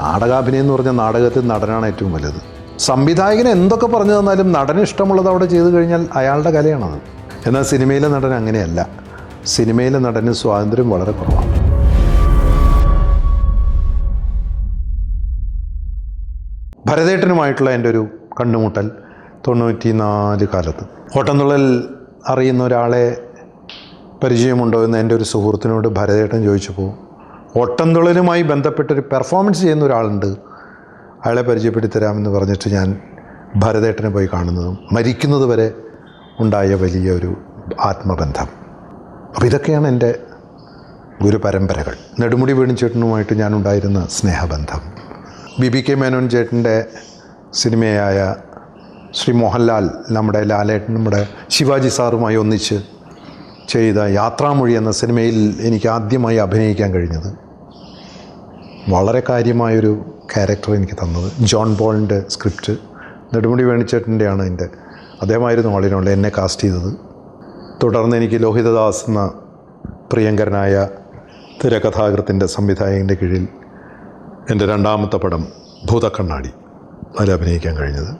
നാടകാഭിനയം എന്ന് പറഞ്ഞാൽ നാടകത്തിൽ നടനാണ് ഏറ്റവും വലുത്. സംവിധായകന് എന്തൊക്കെ പറഞ്ഞു തന്നാലും നടന് ഇഷ്ടമുള്ളത് അവിടെ ചെയ്തു കഴിഞ്ഞാൽ അയാളുടെ കലയാണത്. എന്നാൽ സിനിമയിലെ നടൻ അങ്ങനെയല്ല. സിനിമയിലെ നടന് സ്വാതന്ത്ര്യം വളരെ കുറവാണ്. ഭരതേട്ടനുമായിട്ടുള്ള എൻ്റെ ഒരു കണ്ടുമുട്ടൽ 94 കാലത്ത്. ഓട്ടംതുള്ളൽ അറിയുന്ന ഒരാളെ പരിചയമുണ്ടോ എന്ന് എൻ്റെ ഒരു സുഹൃത്തിനോട് ഭരതേട്ടൻ ചോദിച്ചപ്പോൾ, ഓട്ടംതുള്ളലുമായി ബന്ധപ്പെട്ടൊരു പെർഫോമൻസ് ചെയ്യുന്ന ഒരാളുണ്ട്, അയാളെ പരിചയപ്പെടുത്തി തരാമെന്ന് പറഞ്ഞിട്ട് ഞാൻ ഭരതേട്ടനെ പോയി കാണുന്നതും മരിക്കുന്നത് വരെ ഉണ്ടായ വലിയ ഒരു ആത്മബന്ധം. അപ്പോൾ ഇതൊക്കെയാണ് എൻ്റെ ഗുരുപരമ്പരകൾ. നെടുമുടി വേണുചേട്ടനുമായിട്ട് ഞാനുണ്ടായിരുന്ന സ്നേഹബന്ധം. BBK മേനോൻ ചേട്ടൻ്റെ സിനിമയായ ശ്രീ മോഹൻലാൽ, നമ്മുടെ ലാലേട്ടൻ, നമ്മുടെ ശിവാജി സാറുമായി ഒന്നിച്ച് ചെയ്ത യാത്രാമൊഴി എന്ന സിനിമയിൽ എനിക്ക് ആദ്യമായി അഭിനയിക്കാൻ കഴിഞ്ഞത്. വളരെ കാര്യമായൊരു ക്യാരക്ടർ എനിക്ക് തന്നത്. ജോൺ പോളിൻ്റെ സ്ക്രിപ്റ്റ് നെടുമുടി വേണുചേട്ടൻ്റെയാണ്. അദ്ദേഹമായിരുന്നു ഓളിനോളെ എന്നെ കാസ്റ്റ് ചെയ്തത്. തുടർന്ന് എനിക്ക് ലോഹിതദാസ് എന്ന പ്രിയങ്കരനായ തിരക്കഥാകൃത്തിൻ്റെ സംവിധായകൻ്റെ കീഴിൽ എൻ്റെ രണ്ടാമത്തെ പടം ഭൂതക്കണ്ണാടി, അതിൽ അഭിനയിക്കാൻ കഴിഞ്ഞത്.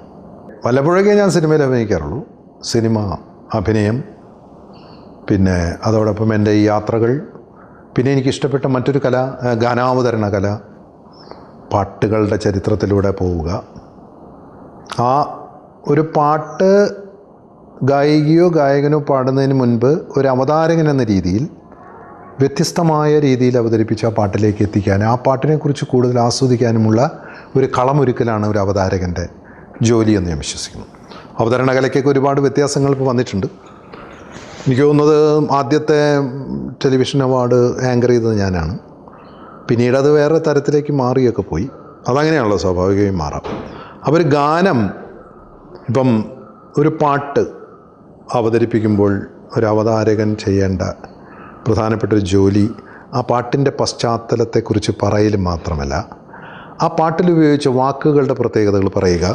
വല്ലപ്പോഴൊക്കെ ഞാൻ സിനിമയിൽ അഭിനയിക്കാറുള്ളൂ. സിനിമ, അഭിനയം, പിന്നെ അതോടൊപ്പം എൻ്റെ ഈ യാത്രകൾ, പിന്നെ എനിക്കിഷ്ടപ്പെട്ട മറ്റൊരു കല ഗാനാവതരണ കല, പാട്ടുകളുടെ ചരിത്രത്തിലൂടെ പോവുക. ആ ഒരു പാട്ട് ഗായികയോ ഗായകനോ പാടുന്നതിന് മുൻപ് ഒരു അവതാരകൻ എന്ന രീതിയിൽ വ്യത്യസ്തമായ രീതിയിൽ അവതരിപ്പിച്ച് ആ പാട്ടിലേക്ക് എത്തിക്കാൻ, ആ പാട്ടിനെക്കുറിച്ച് കൂടുതൽ ആസ്വദിക്കാനുമുള്ള ഒരു കളമൊരുക്കലാണ് ഒരു അവതാരകൻ്റെ ജോലിയെന്ന് ഞാൻ വിശ്വസിക്കുന്നു. അവതരണ കലയ്ക്കൊക്കെ ഒരുപാട് വ്യത്യാസങ്ങൾ ഇപ്പോൾ വന്നിട്ടുണ്ട്. എനിക്ക് തോന്നുന്നത് ആദ്യത്തെ ടെലിവിഷൻ അവാർഡ് ആങ്കർ ചെയ്തത് ഞാനാണ്. പിന്നീട് അത് വേറെ തരത്തിലേക്ക് മാറിയൊക്കെ പോയി. അതങ്ങനെയാണല്ലോ, സ്വാഭാവികമായും മാറാം. അപ്പോൾ ഒരു ഗാനം, ഇപ്പം ഒരു പാട്ട് അവതരിപ്പിക്കുമ്പോൾ ഒരു അവതാരകൻ ചെയ്യേണ്ട പ്രധാനപ്പെട്ടൊരു ജോലി ആ പാട്ടിൻ്റെ പശ്ചാത്തലത്തെക്കുറിച്ച് പറയൽ മാത്രമല്ല, ആ പാട്ടിൽ ഉപയോഗിച്ച വാക്കുകളുടെ പ്രത്യേകതകൾ പറയുക,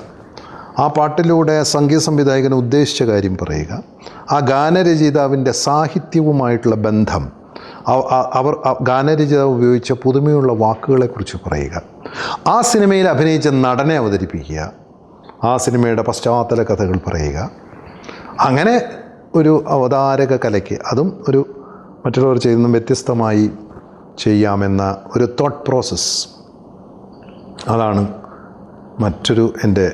ആ പാട്ടിലൂടെ സംഗീത സംവിധായകൻ ഉദ്ദേശിച്ച കാര്യം പറയുക, ആ ഗാനരചയിതാവിൻ്റെ സാഹിത്യവുമായിട്ടുള്ള ബന്ധം, ഗാനരചയിതാവ് ഉപയോഗിച്ച പുതുമയുള്ള വാക്കുകളെക്കുറിച്ച് പറയുക, ആ സിനിമയിൽ അഭിനയിച്ച നടനെ അവതരിപ്പിക്കുക, ആ സിനിമയുടെ പശ്ചാത്തല കഥകൾ പറയുക. അങ്ങനെ ഒരു അവതാരക കലയ്ക്ക്, അതും ഒരു മറ്റുള്ളവർ ചെയ്യുന്ന വ്യത്യസ്തമായി ചെയ്യാമെന്ന ഒരു തോട്ട് പ്രോസസ്സ്, അതാണ് മറ്റൊരു എൻ്റെ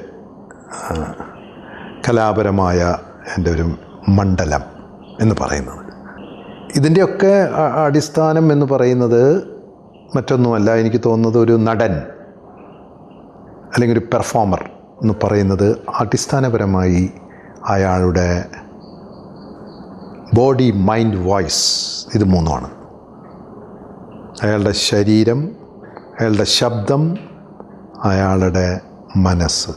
കലാപരമായ എൻ്റെ ഒരു മണ്ഡലം എന്ന് പറയുന്നത്. ഇതിൻ്റെയൊക്കെ അടിസ്ഥാനം എന്ന് പറയുന്നത് മറ്റൊന്നുമല്ല. എനിക്ക് തോന്നുന്നത് ഒരു നടൻ അല്ലെങ്കിൽ ഒരു പെർഫോമർ എന്ന് പറയുന്നത് അടിസ്ഥാനപരമായി അയാളുടെ ബോഡി, മൈൻഡ്, വോയിസ്, ഇത് മൂന്നുമാണ്. അയാളുടെ ശരീരം, അയാളുടെ ശബ്ദം, അയാളുടെ മനസ്സ്.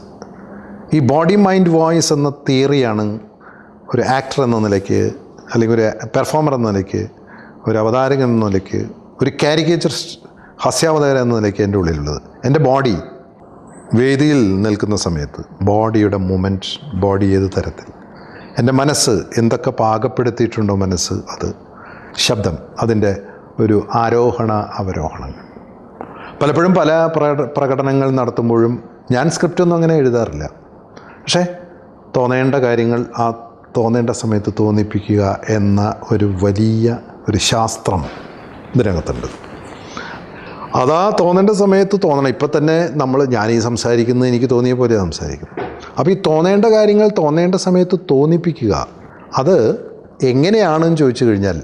ഈ ബോഡി, മൈൻഡ്, വോയിസ് എന്ന തിയറിയാണ് ഒരു ആക്ടർ എന്ന നിലയ്ക്ക്, അല്ലെങ്കിൽ ഒരു പെർഫോമർ എന്ന നിലയ്ക്ക്, ഒരു അവതാരകൻ എന്ന നിലയ്ക്ക്, ഒരു കാരിക്കേച്ചറിസ്റ്റ്, ഹാസ്യാവതാരകൻ എന്ന നിലയ്ക്ക് എൻ്റെ ഉള്ളിലുള്ളത്. എൻ്റെ ബോഡി വേദിയിൽ നിൽക്കുന്ന സമയത്ത് ബോഡിയുടെ മൂമെൻറ്റ്, ബോഡി ഏത് തരത്തിൽ, എൻ്റെ മനസ്സ് എന്തൊക്കെ പാകപ്പെടുത്തിയിട്ടുണ്ടോ മനസ്സ്, അത് ശബ്ദം, അതിൻ്റെ ഒരു ആരോഹണ അവരോഹണങ്ങൾ. പലപ്പോഴും പല പ്രകടനങ്ങൾ നടത്തുമ്പോഴും ഞാൻ സ്ക്രിപ്റ്റൊന്നും അങ്ങനെ എഴുതാറില്ല. പക്ഷേ തോന്നേണ്ട കാര്യങ്ങൾ ആ തോന്നേണ്ട സമയത്ത് തോന്നിപ്പിക്കുക എന്ന ഒരു വലിയ ഒരു ശാസ്ത്രം ഇതിനകത്തുണ്ട്. അതാ തോന്നേണ്ട സമയത്ത് തോന്നണം. ഇപ്പം തന്നെ ഞാനീ സംസാരിക്കുന്നത് എനിക്ക് തോന്നിയ പോലെ സംസാരിക്കുന്നു. അപ്പോൾ ഈ തോന്നേണ്ട കാര്യങ്ങൾ തോന്നേണ്ട സമയത്ത് തോന്നിപ്പിക്കുക, അത് എങ്ങനെയാണെന്ന് ചോദിച്ചു കഴിഞ്ഞാൽ,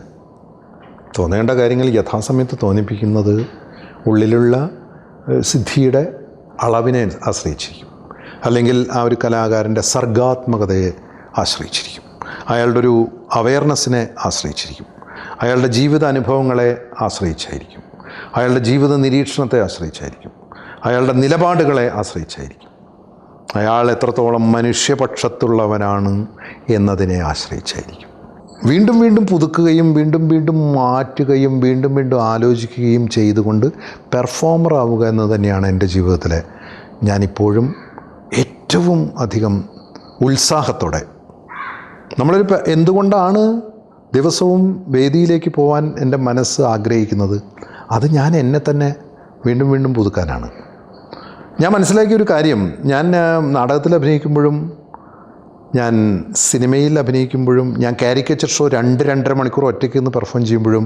തോന്നേണ്ട കാര്യങ്ങൾ യഥാസമയത്ത് തോന്നിപ്പിക്കുന്നത് ഉള്ളിലുള്ള സിദ്ധിയുടെ അളവിനെ ആശ്രയിച്ചിരിക്കും, അല്ലെങ്കിൽ ആ ഒരു കലാകാരൻ്റെ സർഗാത്മകതയെ ആശ്രയിച്ചിരിക്കും, അയാളുടെ ഒരു അവയർനെസ്സിനെ ആശ്രയിച്ചിരിക്കും, അയാളുടെ ജീവിത അനുഭവങ്ങളെ ആശ്രയിച്ചായിരിക്കും, അയാളുടെ ജീവിത നിരീക്ഷണത്തെ ആശ്രയിച്ചായിരിക്കും, അയാളുടെ നിലപാടുകളെ ആശ്രയിച്ചായിരിക്കും, അയാൾ എത്രത്തോളം മനുഷ്യപക്ഷത്തുള്ളവനാണ് എന്നതിനെ ആശ്രയിച്ചായിരിക്കും. വീണ്ടും വീണ്ടും പുതുക്കുകയും വീണ്ടും വീണ്ടും മാറ്റുകയും വീണ്ടും വീണ്ടും ആലോചിക്കുകയും ചെയ്തുകൊണ്ട് പെർഫോമർ ആവുക എന്നത് തന്നെയാണ് എൻ്റെ ജീവിതത്തിലെ ഞാനിപ്പോഴും ഏറ്റവും അധികം ഉത്സാഹത്തോടെ. എന്തുകൊണ്ടാണ് ദിവസവും വേദിയിലേക്ക് പോകാൻ എൻ്റെ മനസ്സ് ആഗ്രഹിക്കുന്നത്? അത് ഞാൻ എന്നെ തന്നെ വീണ്ടും വീണ്ടും പുതുക്കാനാണ്. ഞാൻ മനസ്സിലാക്കിയൊരു കാര്യം, ഞാൻ നാടകത്തിൽ അഭിനയിക്കുമ്പോഴും ഞാൻ സിനിമയിൽ അഭിനയിക്കുമ്പോഴും ഞാൻ കാരിക്കേച്ചർ ഷോ 2-2.5 മണിക്കൂർ ഒറ്റയ്ക്ക് നിന്ന് പെർഫോം ചെയ്യുമ്പോഴും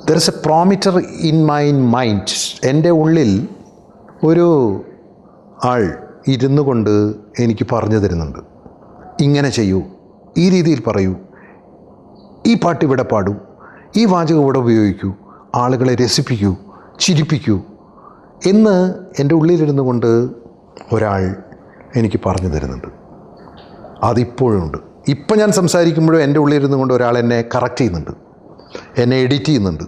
there is a prompter in my mind. എൻ്റെ ഉള്ളിൽ ഒരു ആൾ ഇരുന്നു കൊണ്ട് എനിക്ക് പറഞ്ഞു തരുന്നുണ്ട്, ഇങ്ങനെ ചെയ്യൂ, ഈ രീതിയിൽ പറയൂ, ഈ പാട്ട് ഇവിടെ പാടൂ, ഈ വാചകം ഇവിടെ ഉപയോഗിക്കൂ, ആളുകളെ രസിപ്പിക്കൂ, ചിരിപ്പിക്കൂ എന്ന് എൻ്റെ ഉള്ളിലിരുന്നു കൊണ്ട് ഒരാൾ എനിക്ക് പറഞ്ഞു തരുന്നുണ്ട്. അതിപ്പോഴുണ്ട്. ഇപ്പം ഞാൻ സംസാരിക്കുമ്പോഴും എൻ്റെ ഉള്ളിലിരുന്നു കൊണ്ട് ഒരാൾ എന്നെ കറക്റ്റ് ചെയ്യുന്നുണ്ട്, എന്നെ എഡിറ്റ് ചെയ്യുന്നുണ്ട്,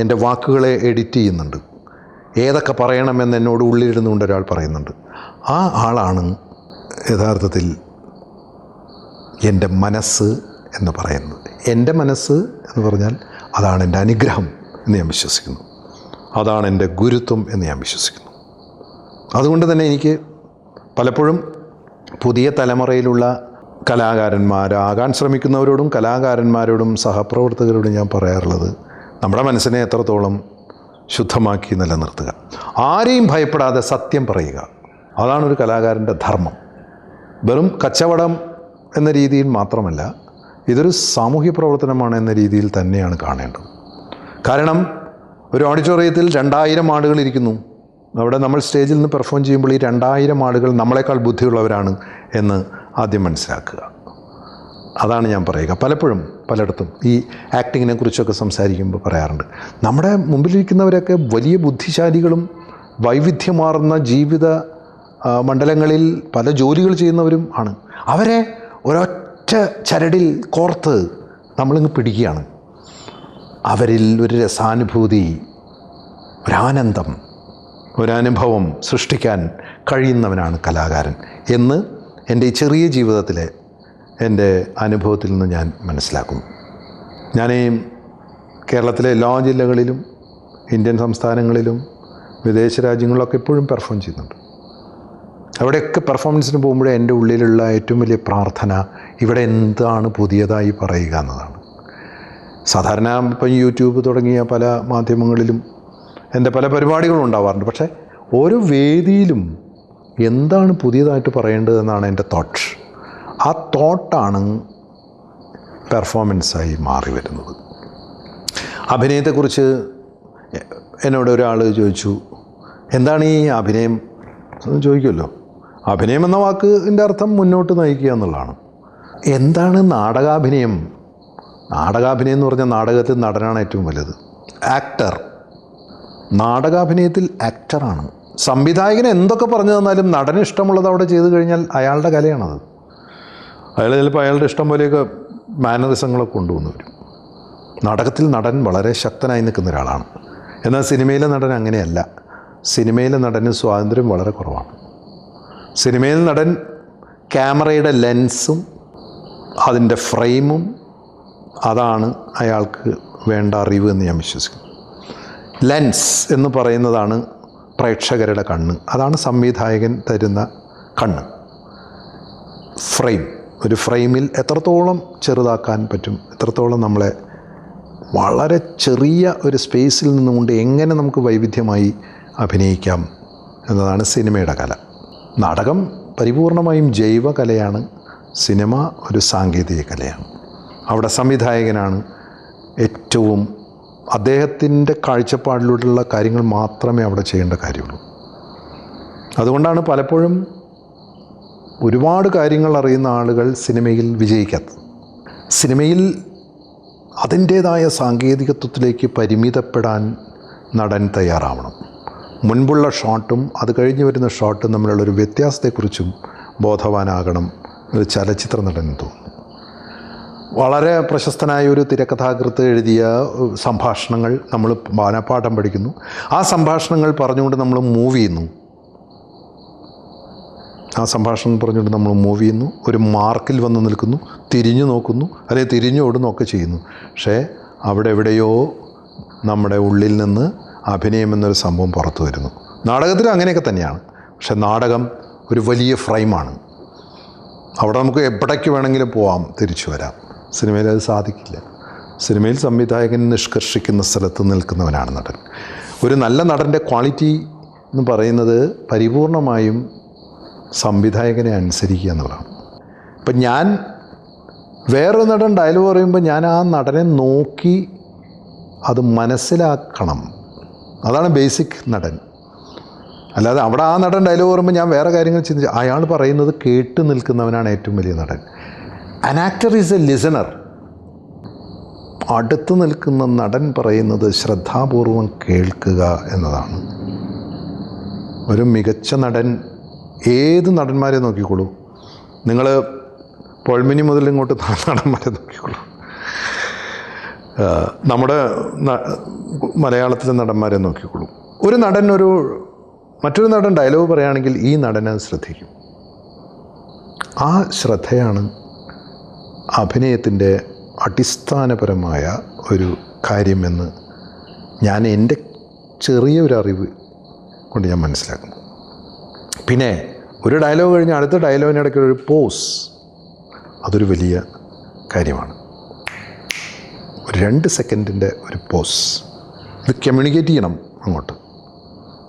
എൻ്റെ വാക്കുകളെ എഡിറ്റ് ചെയ്യുന്നുണ്ട്, ഏതൊക്കെ പറയണമെന്ന് എന്നോട് ഉള്ളിലിരുന്നു കൊണ്ട് ഒരാൾ പറയുന്നുണ്ട്. ആ ആളാണ് യഥാർത്ഥത്തിൽ എൻ്റെ മനസ്സ് എന്ന് പറയുന്നത്. എൻ്റെ മനസ്സ് എന്ന് പറഞ്ഞാൽ അതാണ് എൻ്റെ അനുഗ്രഹം എന്ന് ഞാൻ വിശ്വസിക്കുന്നു, അതാണ് എൻ്റെ ഗുരുത്വം എന്ന് ഞാൻ വിശ്വസിക്കുന്നു. അതുകൊണ്ട് തന്നെ എനിക്ക് പലപ്പോഴും പുതിയ തലമുറയിലുള്ള കലാകാരന്മാരാകാൻ ശ്രമിക്കുന്നവരോടും കലാകാരന്മാരോടും സഹപ്രവർത്തകരോടും ഞാൻ പറയാറുള്ളത്, നമ്മുടെ മനസ്സിനെ എത്രത്തോളം ശുദ്ധമാക്കി നിലനിർത്തുക, ആരെയും ഭയപ്പെടാതെ സത്യം പറയുക, അതാണ് ഒരു കലാകാരൻ്റെ ധർമ്മം. വെറും കച്ചവടം എന്ന രീതിയിൽ മാത്രമല്ല, ഇതൊരു സാമൂഹ്യ പ്രവർത്തനമാണ് എന്ന രീതിയിൽ തന്നെയാണ് കാണേണ്ടത്. കാരണം ഒരു ഓഡിറ്റോറിയത്തിൽ 2000 ആളുകൾ ഇരിക്കുന്നു. അവിടെ നമ്മൾ സ്റ്റേജിൽ നിന്ന് പെർഫോം ചെയ്യുമ്പോൾ ഈ 2000 ആളുകൾ നമ്മളെക്കാൾ ബുദ്ധിയുള്ളവരാണ് എന്ന് ആദ്യം മനസ്സിലാക്കുക. അതാണ് ഞാൻ പറയുക. പലപ്പോഴും പലയിടത്തും ഈ ആക്ടിങ്ങിനെ കുറിച്ചൊക്കെ സംസാരിക്കുമ്പോൾ പറയാറുണ്ട്, നമ്മുടെ മുമ്പിലിരിക്കുന്നവരൊക്കെ വലിയ ബുദ്ധിശാലികളും വൈവിധ്യമാർന്ന ജീവിത മണ്ഡലങ്ങളിൽ പല ജോലികൾ ചെയ്യുന്നവരും ആണ്. അവരെ ഒരൊറ്റ ചരടിൽ കോർത്ത് നമ്മളിങ്ങ് പിടിക്കുകയാണ്. അവരിൽ ഒരു രസാനുഭൂതി, ഒരാനന്ദം, ഒരനുഭവം സൃഷ്ടിക്കാൻ കഴിയുന്നവനാണ് കലാകാരൻ എന്ന് എൻ്റെ ഈ ചെറിയ ജീവിതത്തിലെ എൻ്റെ അനുഭവത്തിൽ നിന്ന് ഞാൻ മനസ്സിലാക്കുന്നു. ഞാൻ കേരളത്തിലെ എല്ലാ ജില്ലകളിലും ഇന്ത്യൻ സംസ്ഥാനങ്ങളിലും വിദേശ രാജ്യങ്ങളിലൊക്കെ എപ്പോഴും പെർഫോം ചെയ്യുന്നുണ്ട്. അവിടെയൊക്കെ പെർഫോമൻസിന് പോകുമ്പോഴേ എൻ്റെ ഉള്ളിലുള്ള ഏറ്റവും വലിയ പ്രാർത്ഥന ഇവിടെ എന്താണ് പുതിയതായി പറയുക എന്നതാണ്. സാധാരണ ഇപ്പം യൂട്യൂബ് തുടങ്ങിയ പല മാധ്യമങ്ങളിലും എൻ്റെ പല പരിപാടികളും ഉണ്ടാവാറുണ്ട്. പക്ഷേ ഓരോ വേദിയിലും എന്താണ് പുതിയതായിട്ട് പറയേണ്ടതെന്നാണ് എൻ്റെ തോട്ട്. ആ തോട്ടാണ് പെർഫോമൻസായി മാറി വരുന്നത്. അഭിനയത്തെക്കുറിച്ച് എന്നോട് ഒരാൾ ചോദിച്ചു, എന്താണ് ഈ അഭിനയം ചോദിക്കുമല്ലോ. അഭിനയം എന്ന വാക്കിൻ്റെ അർത്ഥം മുന്നോട്ട് നയിക്കുക എന്നുള്ളതാണ്. എന്താണ് നാടകാഭിനയം? നാടകാഭിനയം എന്ന് പറഞ്ഞാൽ നാടകത്തിൽ നടനാണ് ഏറ്റവും വലുത്, ആക്ടർ. നാടകാഭിനയത്തിൽ ആക്ടറാണ്. സംവിധായകന് എന്തൊക്കെ പറഞ്ഞു തന്നാലും നടന് ഇഷ്ടമുള്ളത് അവിടെ ചെയ്തു കഴിഞ്ഞാൽ അയാളുടെ കലയാണത്. അയാൾ ചിലപ്പോൾ അയാളുടെ ഇഷ്ടം പോലെയൊക്കെ മാനറിസങ്ങളൊക്കെ കൊണ്ടുവന്നു വരും. നാടകത്തിൽ നടൻ വളരെ ശക്തനായി നിൽക്കുന്ന ഒരാളാണ്. എന്നാൽ സിനിമയിലെ നടൻ അങ്ങനെയല്ല. സിനിമയിലെ നടന് സ്വാതന്ത്ര്യം വളരെ കുറവാണ്. സിനിമയിൽ നടൻ ക്യാമറയുടെ ലെൻസും അതിൻ്റെ ഫ്രെയിമും അതാണ് അയാൾക്ക് വേണ്ട അറിവ് എന്ന് ഞാൻ വിശ്വസിക്കുന്നു. ലെൻസ് എന്ന് പറയുന്നതാണ് പ്രേക്ഷകരുടെ കണ്ണ്, അതാണ് സംവിധായകൻ തരുന്ന കണ്ണ്. ഫ്രെയിം, ഒരു ഫ്രെയിമിൽ എത്രത്തോളം ചെറുതാക്കാൻ പറ്റും, എത്രത്തോളം നമ്മളെ വളരെ ചെറിയ ഒരു സ്പേസിൽ നിന്നുകൊണ്ട് എങ്ങനെ നമുക്ക് വൈവിധ്യമായി അഭിനയിക്കാം എന്നതാണ് സിനിമയുടെ കല. നാടകം പരിപൂർണമായും ജൈവ കലയാണ്, സിനിമ ഒരു സാങ്കേതിക കലയാണ്. അവിടെ സംവിധായകനാണ് ഏറ്റവും, അദ്ദേഹത്തിൻ്റെ കാഴ്ചപ്പാടിലൂടെയുള്ള കാര്യങ്ങൾ മാത്രമേ അവിടെ ചെയ്യേണ്ട കാര്യമുള്ളൂ. അതുകൊണ്ടാണ് പലപ്പോഴും ഒരുപാട് കാര്യങ്ങൾ അറിയുന്ന ആളുകൾ സിനിമയിൽ വിജയിക്കാത്തത്. സിനിമയിൽ അതിൻ്റേതായ സാങ്കേതികത്വത്തിലേക്ക് പരിമിതപ്പെടാൻ നടൻ തയ്യാറാവണം. മുൻപുള്ള ഷോട്ടും അത് കഴിഞ്ഞ് വരുന്ന ഷോട്ടും തമ്മിലുള്ളൊരു വ്യത്യാസത്തെക്കുറിച്ചും ബോധവാനാകണം ഒരു ചലച്ചിത്ര നടൻ തോന്നുന്നു. വളരെ പ്രശസ്തനായ ഒരു തിരക്കഥാകൃത്ത് എഴുതിയ സംഭാഷണങ്ങൾ നമ്മൾ ബാലപാഠം പഠിക്കുന്നു. ആ സംഭാഷണങ്ങൾ പറഞ്ഞുകൊണ്ട് നമ്മൾ മൂവ് ചെയ്യുന്നു. ആ സംഭാഷണം പറഞ്ഞുകൊണ്ട് നമ്മൾ മൂവ് ചെയ്യുന്നു, ഒരു മാർക്കിൽ വന്ന് നിൽക്കുന്നു, തിരിഞ്ഞു നോക്കുന്നു, അല്ലെങ്കിൽ തിരിഞ്ഞു ഓടുന്നൊക്കെ ചെയ്യുന്നു. പക്ഷേ അവിടെ എവിടെയോ നമ്മുടെ ഉള്ളിൽ നിന്ന് അഭിനയം എന്നൊരു സംഭവം പുറത്തു വരുന്നു. നാടകത്തിൽ അങ്ങനെയൊക്കെ തന്നെയാണ്. പക്ഷെ നാടകം ഒരു വലിയ ഫ്രെയിമാണ്. അവിടെ നമുക്ക് എവിടേക്ക് വേണമെങ്കിലും പോവാം, തിരിച്ചു വരാം. സിനിമയിൽ അത് സാധിക്കില്ല. സിനിമയിൽ സംവിധായകൻ നിഷ്കർഷിക്കുന്ന സ്ഥലത്ത് നിൽക്കുന്നവനാണ് നടൻ. ഒരു നല്ല നടൻ്റെ ക്വാളിറ്റി എന്ന് പറയുന്നത് പരിപൂർണമായും സംവിധായകനെ അനുസരിക്കുക എന്നുള്ളതാണ്. ഇപ്പം ഞാൻ വേറൊരു നടൻ ഡയലോഗ് പറയുമ്പോൾ ഞാൻ ആ നടനെ നോക്കി അത് മനസ്സിലാക്കണം. അതാണ് ബേസിക് നടൻ. അല്ലാതെ അവിടെ ആ നടൻ ഡയലോഗ് പറയുമ്പോൾ ഞാൻ വേറെ കാര്യങ്ങൾ ചിന്തിച്ച് അയാൾ പറയുന്നത് കേട്ട് നിൽക്കുന്നവനാണ് ഏറ്റവും വലിയ നടൻ. An actor is A listener. അടുത്ത് നിൽക്കുന്ന നടൻ പറയുന്നത് ശ്രദ്ധാപൂർവം കേൾക്കുക എന്നതാണ്. ഒരു മികച്ച നടൻ, ഏത് നടന്മാരെ നോക്കിക്കോളൂ, നിങ്ങൾ പൊൾമിനി മുതൽ ഇങ്ങോട്ട് നടന്മാരെ നോക്കിക്കോളൂ, നമ്മുടെ മലയാളത്തിലെ നടന്മാരെ നോക്കിക്കോളൂ. ഒരു നടൻ മറ്റൊരു നടൻ ഡയലോഗ് പറയുകയാണെങ്കിൽ ഈ നടനെ ശ്രദ്ധിക്കും. ആ ശ്രദ്ധയാണ് അഭിനയത്തിൻ്റെ അടിസ്ഥാനപരമായ ഒരു കാര്യമെന്ന് ഞാൻ എൻ്റെ ചെറിയൊരു അറിവ് കൊണ്ട് ഞാൻ മനസ്സിലാക്കുന്നു. പിന്നെ ഒരു ഡയലോഗ് കഴിഞ്ഞ് അടുത്ത ഡയലോഗിനിടയ്ക്ക് ഒരു പോസ്, അതൊരു വലിയ കാര്യമാണ്. ഒരു 2 സെക്കൻഡിൻ്റെ ഒരു പോസ്, ഇത് കമ്മ്യൂണിക്കേറ്റ് ചെയ്യണം അങ്ങോട്ട്.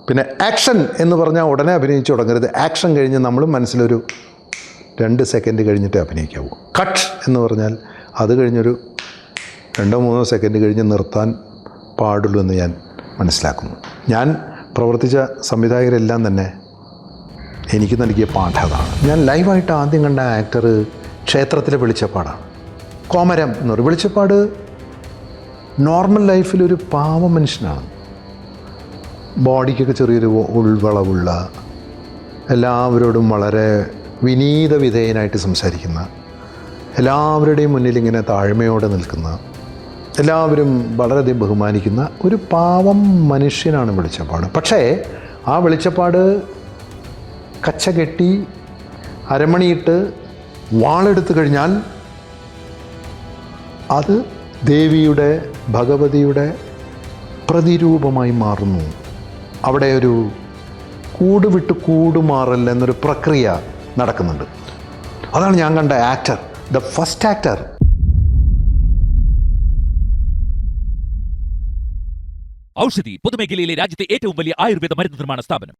പിന്നെ ആക്ഷൻ എന്ന് പറഞ്ഞാൽ ഉടനെ അഭിനയിച്ച് തുടങ്ങരുത്. ആക്ഷൻ കഴിഞ്ഞ് നമ്മൾ മനസ്സിലൊരു 2 സെക്കൻഡ് കഴിഞ്ഞിട്ട് അഭിനയിക്കാവൂ. കട്ട് എന്ന് പറഞ്ഞാൽ അത് കഴിഞ്ഞൊരു 2-3 സെക്കൻഡ് കഴിഞ്ഞ് നിർത്താൻ പാടുള്ളൂ എന്ന് ഞാൻ മനസ്സിലാക്കുന്നു. ഞാൻ പ്രവർത്തിച്ച സംവിധായകരെല്ലാം തന്നെ എനിക്ക് നൽകിയ പാഠം അതാണ്. ഞാൻ ലൈവായിട്ട് ആദ്യം കണ്ട ആക്ടർ ക്ഷേത്രത്തിലെ വെളിച്ചപ്പാടാണ്. കോമരം എന്ന് പറയും. വെളിച്ചപ്പാട് നോർമൽ ലൈഫിലൊരു പാവ മനുഷ്യനാണ്. ബോഡിക്കൊക്കെ ചെറിയൊരു ഉൾവളവുള്ള, എല്ലാവരോടും വളരെ വിനീത വിധേയനായിട്ട് സംസാരിക്കുന്ന, എല്ലാവരുടെയും മുന്നിൽ ഇങ്ങനെ താഴ്മയോടെ നിൽക്കുന്ന, എല്ലാവരും വളരെയധികം ബഹുമാനിക്കുന്ന ഒരു പാവം മനുഷ്യനാണ് വെളിച്ചപ്പാട്. പക്ഷേ ആ വെളിച്ചപ്പാട് കച്ച കെട്ടി അരമണിയിട്ട് വാളെടുത്തു കഴിഞ്ഞാൽ അത് ദേവിയുടെ, ഭഗവതിയുടെ പ്രതിരൂപമായി മാറുന്നു. അവിടെ ഒരു കൂട് വിട്ട് കൂടുമാറൽ എന്നൊരു പ്രക്രിയ നടക്കുന്നുണ്ട്. അതാണ് ഞാൻ കണ്ട actor, the first actor. Oushadhi പൊതുമേഖലയിലെ രാജ്യത്തെ ഏറ്റവും വലിയ ആയുർവേദ മരുന്ന് നിർമ്മാണ സ്ഥാപനം.